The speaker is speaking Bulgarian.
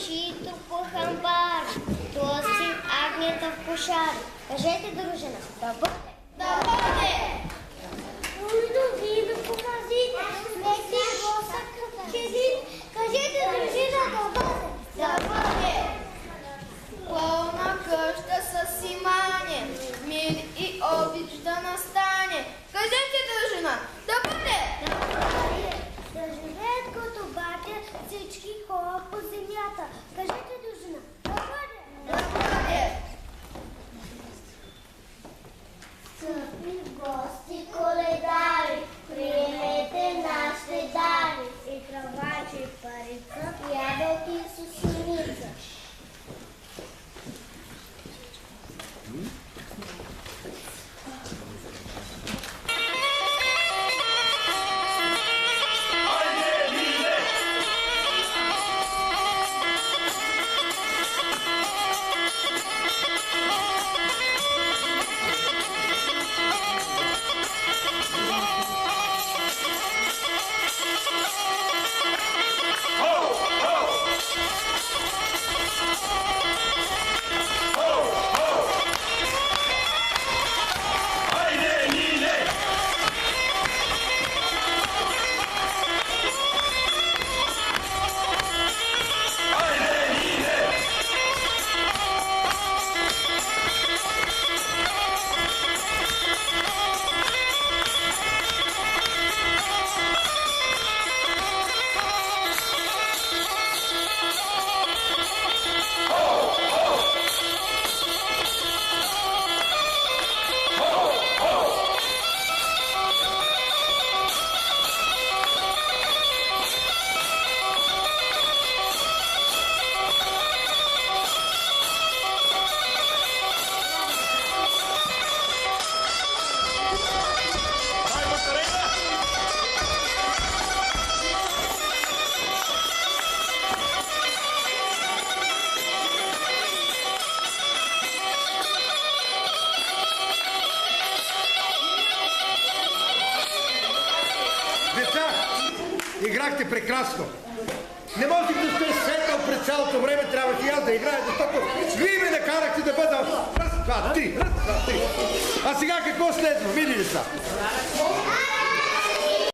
жито по хамбар, тлъсти агнета в кошари. Кажете, дружина, да бъде. Да бъде! Уйдо, вие ме показите, смекли восък, кажете, дружина, да бъде. Да бъде! Пълна къща с имане, мир и обич да настане. Кажете, дружина, да бъде! Да бъде. Да живеят като батя всички хора по земята. Кажете, дружина, да бъде. Да бъде! Скъпи гости, коледари, приемете нашите дари. И кравачи, парица, ябълки и сусеница. Играхте прекрасно. Не можех да сте седнал през цялото време, трябваше и аз да играя, защото вие ме накарахте да бъда раз, два, три. А сега какво следва? Види ли са?